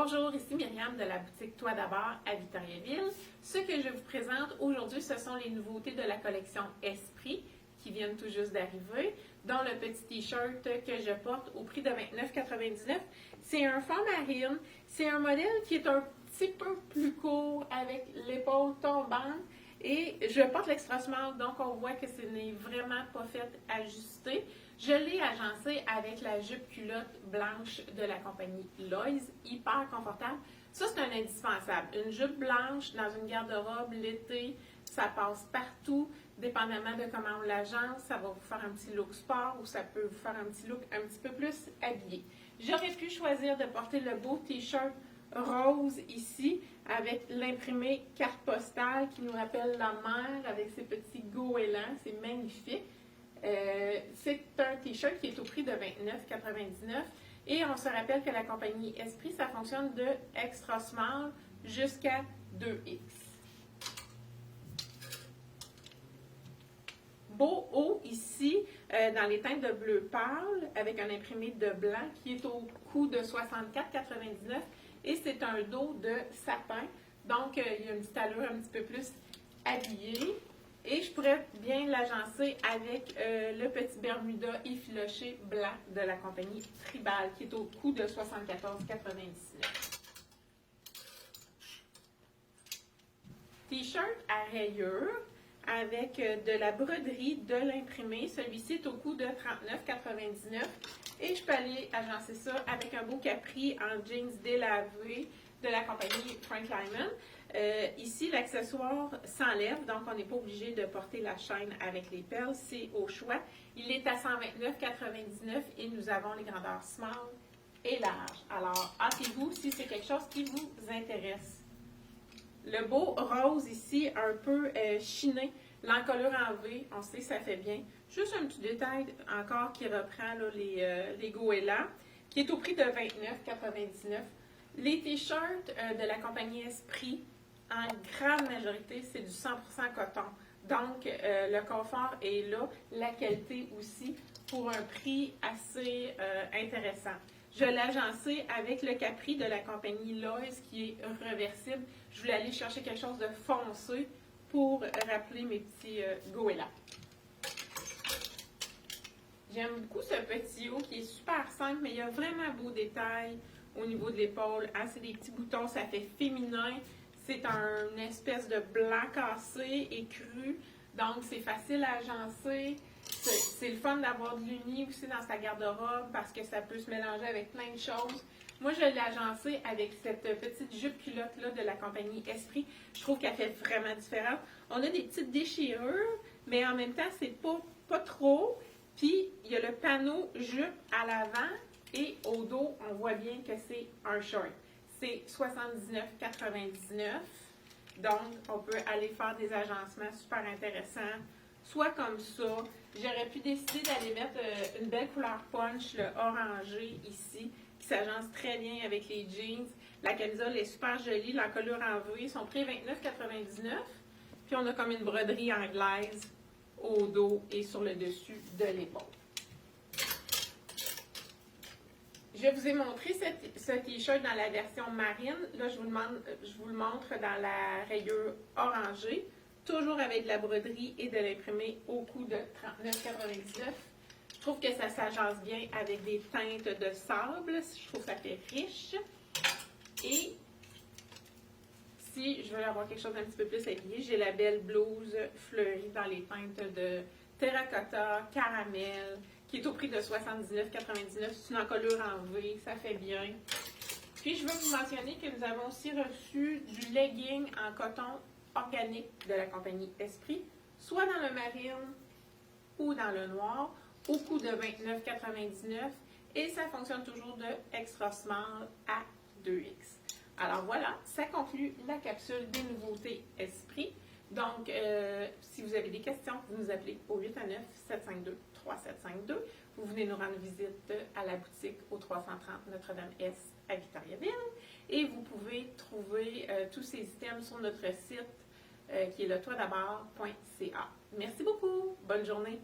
Bonjour, ici Myriam de la boutique Toi d'abord à Victoriaville. Ce que je vous présente aujourd'hui, ce sont les nouveautés de la collection Esprit qui viennent tout juste d'arriver, dont le petit t-shirt que je porte au prix de 29,99 $. C'est un fond marine, c'est un modèle qui est un petit peu plus court avec l'épaule tombante et je porte l'extra small, donc on voit que ce n'est vraiment pas fait ajuster. Je l'ai agencé avec la jupe culotte blanche de la compagnie Lois, hyper confortable. Ça, c'est un indispensable. Une jupe blanche dans une garde-robe l'été, ça passe partout, dépendamment de comment on l'agence. Ça va vous faire un petit look sport ou ça peut vous faire un petit look un petit peu plus habillé. J'aurais pu choisir de porter le beau t-shirt rose ici avec l'imprimé carte postale qui nous rappelle la mer avec ses petits goélands. C'est magnifique. C'est un t-shirt qui est au prix de 29,99 $ et on se rappelle que la compagnie Esprit, ça fonctionne de extra small jusqu'à 2X. Beau haut ici dans les teintes de bleu pâle avec un imprimé de blanc qui est au coût de 64,99 $ et c'est un dos de sapin, donc il y a une petite allure un petit peu plus habillée. Et je pourrais bien l'agencer avec le petit Bermuda effiloché blanc de la compagnie Tribal qui est au coût de 74,99 $. T-shirt à rayures avec de la broderie, de l'imprimé. Celui-ci est au coût de 39,99 $ et je peux aller agencer ça avec un beau capri en jeans délavé de la compagnie Frank Lyman. Ici, l'accessoire s'enlève, donc on n'est pas obligé de porter la chaîne avec les perles, c'est au choix. Il est à 129,99 $ et nous avons les grandeurs small et large. Alors, hâtez-vous si c'est quelque chose qui vous intéresse. Le beau rose ici, un peu chiné, l'encolure en V, on sait que ça fait bien. Juste un petit détail encore qui reprend là, les goélands, qui est au prix de 29,99 $. Les t-shirts de la compagnie Esprit, en grande majorité, c'est du 100% coton. Donc, le confort est là, la qualité aussi, pour un prix assez intéressant. Je l'ai agencé avec le capri de la compagnie Lois qui est reversible. Je voulais aller chercher quelque chose de foncé pour rappeler mes petits goélands. J'aime beaucoup ce petit haut qui est super simple, mais il y a vraiment un beau détail au niveau de l'épaule. Hein, c'est des petits boutons, ça fait féminin. C'est une espèce de blanc cassé et cru. Donc, c'est facile à agencer. C'est le fun d'avoir de l'uni aussi dans sa garde-robe parce que ça peut se mélanger avec plein de choses. Moi, je l'ai agencé avec cette petite jupe culotte-là de la compagnie Esprit. Je trouve qu'elle fait vraiment différente. On a des petites déchirures, mais en même temps, c'est pas trop. Puis, il y a le panneau jupe à l'avant et au dos, on voit bien que c'est un short. C'est 79,99 $. Donc, on peut aller faire des agencements super intéressants. Soit comme ça. J'aurais pu décider d'aller mettre une belle couleur punch, le orangé ici, qui s'agence très bien avec les jeans. La camisole est super jolie, l'encolure en V. Son prix est 29,99 $. Puis, on a comme une broderie anglaise au dos et sur le dessus de l'épaule. Je vous ai montré ce t-shirt dans la version marine. Là, je vous le montre dans la rayure orangée. Toujours avec de la broderie et de l'imprimé au coût de 39,99 $. Je trouve que ça s'agence bien avec des teintes de sable. Je trouve que ça fait riche. Et si je veux avoir quelque chose d'un petit peu plus habillé, j'ai la belle blouse fleurie dans les teintes de terracotta, caramel, qui est au prix de 79,99 $. C'est une encolure en V, ça fait bien. Puis, je veux vous mentionner que nous avons aussi reçu du legging en coton organique de la compagnie Esprit, soit dans le marine ou dans le noir, au coût de 29,99 $. Et ça fonctionne toujours de extra small à 2X. Alors voilà, ça conclut la capsule des nouveautés Esprit. Donc, si vous avez des questions, vous nous appelez au 819-752-3752. Vous venez nous rendre visite à la boutique au 330 Notre-Dame-Est à Victoriaville. Et vous pouvez trouver tous ces items sur notre site qui est le toitdabord.ca. Merci beaucoup. Bonne journée.